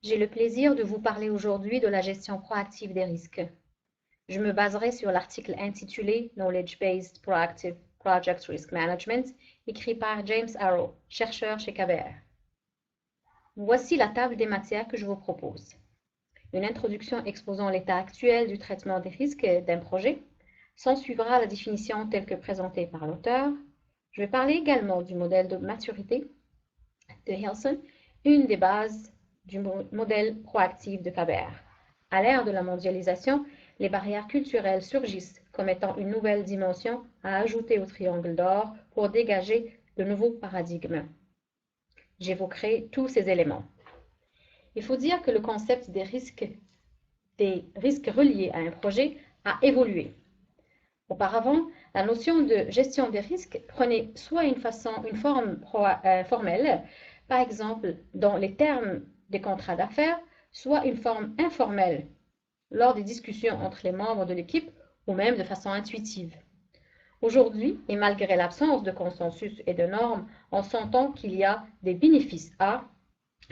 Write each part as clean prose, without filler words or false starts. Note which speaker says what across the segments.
Speaker 1: J'ai le plaisir de vous parler aujourd'hui de la gestion proactive des risques. Je me baserai sur l'article intitulé Knowledge-Based Proactive Project Risk Management, écrit par James Arrow, chercheur chez KBR. Voici la table des matières que je vous propose. Une introduction exposant l'état actuel du traitement des risques d'un projet. S'en suivra la définition telle que présentée par l'auteur. Je vais parler également du modèle de maturité de Hilson, une des bases du modèle proactif de KBR. À l'ère de la mondialisation, les barrières culturelles surgissent comme étant une nouvelle dimension à ajouter au triangle d'or pour dégager de nouveaux paradigmes. J'évoquerai tous ces éléments. Il faut dire que le concept des risques reliés à un projet a évolué. Auparavant, la notion de gestion des risques prenait soit une forme formelle, par exemple dans les termes des contrats d'affaires, soit une forme informelle lors des discussions entre les membres de l'équipe ou même de façon intuitive. Aujourd'hui, et malgré l'absence de consensus et de normes, on s'entend qu'il y a des bénéfices à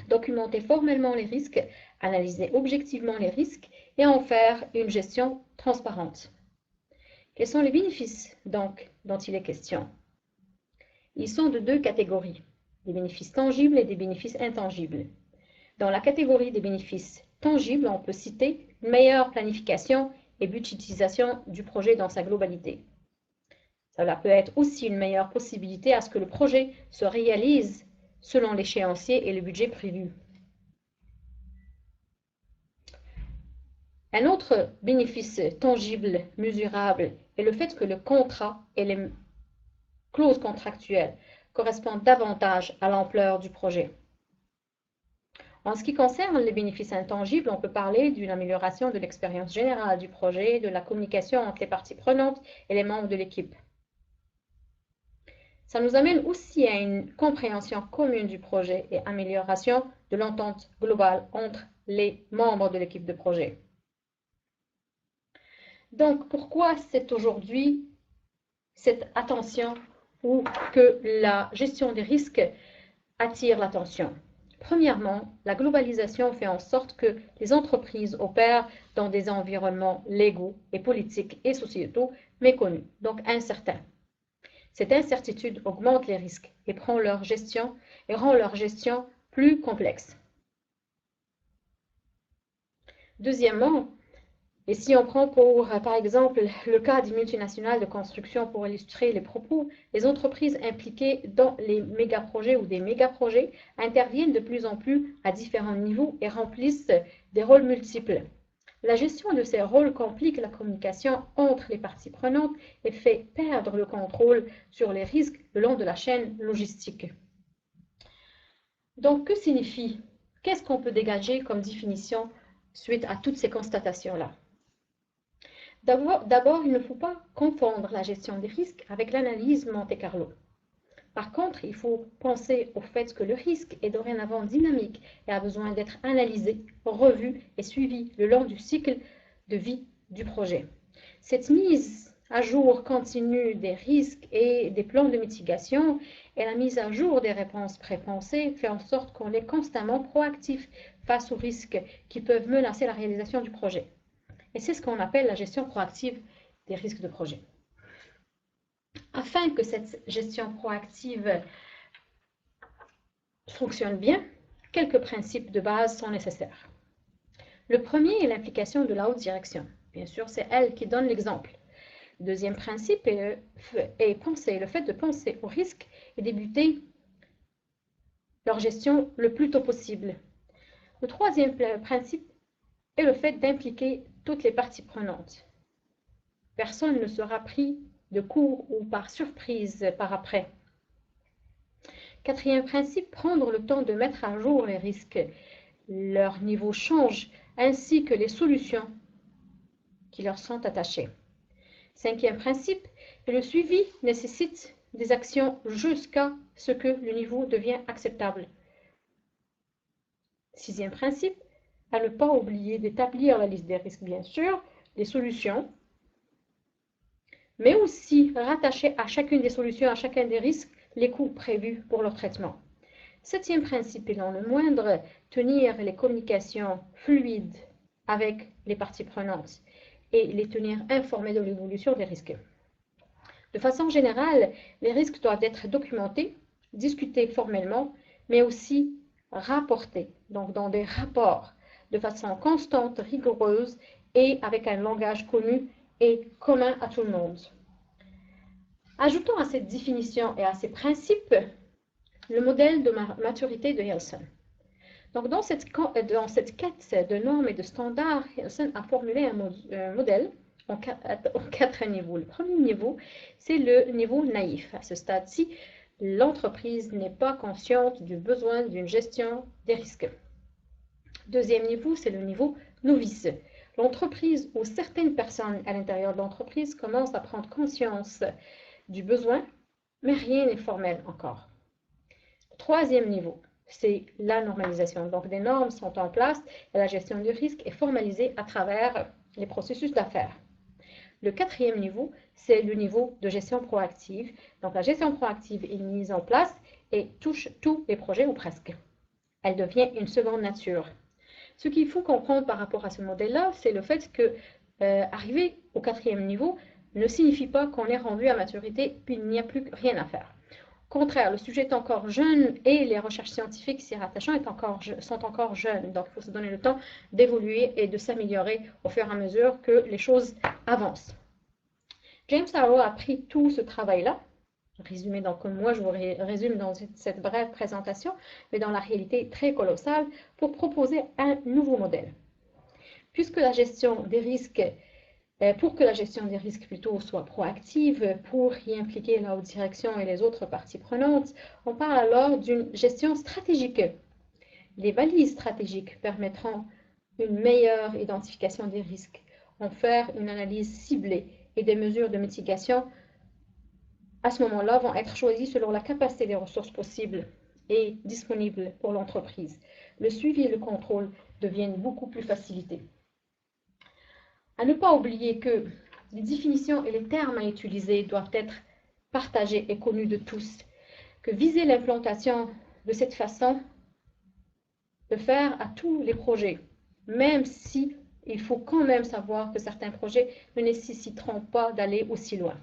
Speaker 1: documenter formellement les risques, analyser objectivement les risques et en faire une gestion transparente. Quels sont les bénéfices, donc, dont il est question? Ils sont de deux catégories, des bénéfices tangibles et des bénéfices intangibles. Dans la catégorie des bénéfices tangibles, on peut citer une meilleure planification et budgétisation du projet dans sa globalité. Cela peut être aussi une meilleure possibilité à ce que le projet se réalise selon l'échéancier et le budget prévu. Un autre bénéfice tangible, mesurable, est le fait que le contrat et les clauses contractuelles correspondent davantage à l'ampleur du projet. En ce qui concerne les bénéfices intangibles, on peut parler d'une amélioration de l'expérience générale du projet, de la communication entre les parties prenantes et les membres de l'équipe. Ça nous amène aussi à une compréhension commune du projet et amélioration de l'entente globale entre les membres de l'équipe de projet. Donc, pourquoi c'est aujourd'hui cette attention ou que la gestion des risques attire l'attention? Premièrement, la globalisation fait en sorte que les entreprises opèrent dans des environnements légaux et politiques et sociétaux méconnus, donc incertains. Cette incertitude augmente les risques et rend leur gestion plus complexe. Deuxièmement, et si on prend par exemple, le cas des multinationales de construction pour illustrer les propos, les entreprises impliquées dans les mégaprojets ou des mégaprojets interviennent de plus en plus à différents niveaux et remplissent des rôles multiples. La gestion de ces rôles complique la communication entre les parties prenantes et fait perdre le contrôle sur les risques le long de la chaîne logistique. Donc, que signifie? Qu'est-ce qu'on peut dégager comme définition suite à toutes ces constatations-là? D'abord, il ne faut pas confondre la gestion des risques avec l'analyse Monte-Carlo. Par contre, il faut penser au fait que le risque est dorénavant dynamique et a besoin d'être analysé, revu et suivi le long du cycle de vie du projet. Cette mise à jour continue des risques et des plans de mitigation et la mise à jour des réponses prépensées fait en sorte qu'on est constamment proactif face aux risques qui peuvent menacer la réalisation du projet. Et c'est ce qu'on appelle la gestion proactive des risques de projet. Afin que cette gestion proactive fonctionne bien, quelques principes de base sont nécessaires. Le premier est l'implication de la haute direction. Bien sûr, c'est elle qui donne l'exemple. Le deuxième principe est le fait de penser aux risques et débuter leur gestion le plus tôt possible. Le troisième principe est le fait d'impliquer toutes les parties prenantes. Personne ne sera pris de court ou par surprise par après. Quatrième principe, prendre le temps de mettre à jour les risques. Leur niveau change, ainsi que les solutions qui leur sont attachées. Cinquième principe, le suivi nécessite des actions jusqu'à ce que le niveau devienne acceptable. Sixième principe, à ne pas oublier d'établir la liste des risques, bien sûr, des solutions, mais aussi rattacher à chacune des solutions, à chacun des risques, les coûts prévus pour leur traitement. Septième principe, et non le moindre, tenir les communications fluides avec les parties prenantes et les tenir informés de l'évolution des risques. De façon générale, les risques doivent être documentés, discutés formellement, mais aussi rapportés, donc dans des rapports, de façon constante, rigoureuse et avec un langage connu et commun à tout le monde. Ajoutons à cette définition et à ces principes le modèle de maturité de Yeltsin. Donc, dans cette quête de normes et de standards, Yeltsin a formulé un modèle en 4 niveaux. Le premier niveau, c'est le niveau naïf. À ce stade-ci, l'entreprise n'est pas consciente du besoin d'une gestion des risques. Deuxième niveau, c'est le niveau novice. L'entreprise ou certaines personnes à l'intérieur de l'entreprise commencent à prendre conscience du besoin, mais rien n'est formel encore. Troisième niveau, c'est la normalisation. Donc, des normes sont en place et la gestion du risque est formalisée à travers les processus d'affaires. Le quatrième niveau, c'est le niveau de gestion proactive. Donc, la gestion proactive est mise en place et touche tous les projets ou presque. Elle devient une seconde nature. Ce qu'il faut comprendre par rapport à ce modèle-là, c'est le fait que arriver au quatrième niveau ne signifie pas qu'on est rendu à maturité puis il n'y a plus rien à faire. Au contraire, le sujet est encore jeune et les recherches scientifiques s'y rattachant sont encore jeunes. Donc, il faut se donner le temps d'évoluer et de s'améliorer au fur et à mesure que les choses avancent. James Arrow a pris tout ce travail-là, résumé donc comme moi je vous résume dans cette brève présentation, mais dans la réalité très colossale, pour proposer un nouveau modèle. Puisque la gestion des risques Pour que la gestion des risques plutôt soit proactive, pour y impliquer la haute direction et les autres parties prenantes, on parle alors d'une gestion stratégique. Les balises stratégiques permettront une meilleure identification des risques, en faire une analyse ciblée et des mesures de mitigation à ce moment-là vont être choisies selon la capacité des ressources possibles et disponibles pour l'entreprise. Le suivi et le contrôle deviennent beaucoup plus facilités. À ne pas oublier que les définitions et les termes à utiliser doivent être partagés et connus de tous, que viser l'implantation de cette façon de faire à tous les projets, même si il faut quand même savoir que certains projets ne nécessiteront pas d'aller aussi loin.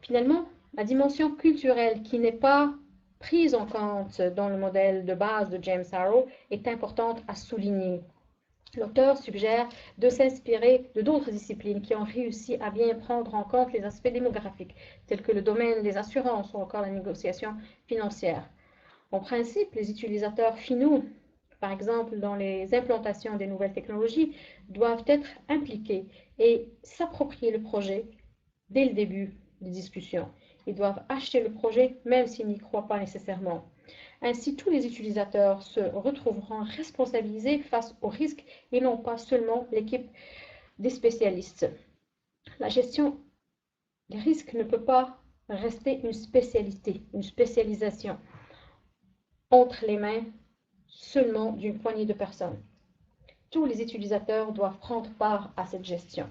Speaker 1: Finalement, la dimension culturelle qui n'est pas prise en compte dans le modèle de base de James Arrow est importante à souligner. L'auteur suggère de s'inspirer de d'autres disciplines qui ont réussi à bien prendre en compte les aspects démographiques, tels que le domaine des assurances ou encore la négociation financière. En principe, les utilisateurs finaux, par exemple dans les implantations des nouvelles technologies, doivent être impliqués et s'approprier le projet dès le début des discussions. Ils doivent acheter le projet même s'ils n'y croient pas nécessairement. Ainsi, tous les utilisateurs se retrouveront responsabilisés face aux risques et non pas seulement l'équipe des spécialistes. La gestion des risques ne peut pas rester une spécialité, une spécialisation entre les mains seulement d'une poignée de personnes. Tous les utilisateurs doivent prendre part à cette gestion.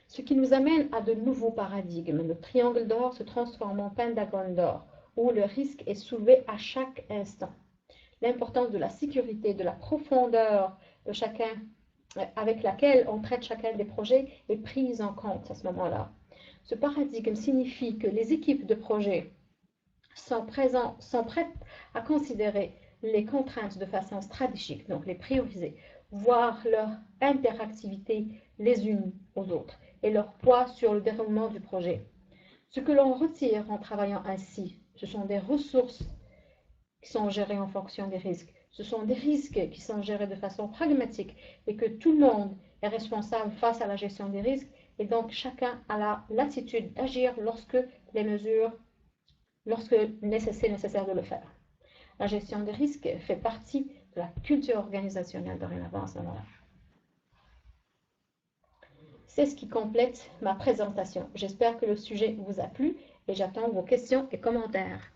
Speaker 1: Ce qui nous amène à de nouveaux paradigmes. Le triangle d'or se transforme en pentagone d'or, où le risque est soulevé à chaque instant. L'importance de la sécurité, de la profondeur de chacun, avec laquelle on traite chacun des projets est prise en compte à ce moment-là. Ce paradigme signifie que les équipes de projet sont prêtes à considérer les contraintes de façon stratégique, donc les prioriser, voir leur interactivité les unes aux autres et leur poids sur le déroulement du projet. Ce que l'on retire en travaillant ainsi, ce sont des ressources qui sont gérées en fonction des risques. Ce sont des risques qui sont gérés de façon pragmatique et que tout le monde est responsable face à la gestion des risques et donc chacun a la latitude d'agir lorsque c'est nécessaire de le faire. La gestion des risques fait partie de la culture organisationnelle dorénavant à ce moment-là. C'est ce qui complète ma présentation. J'espère que le sujet vous a plu et j'attends vos questions et commentaires.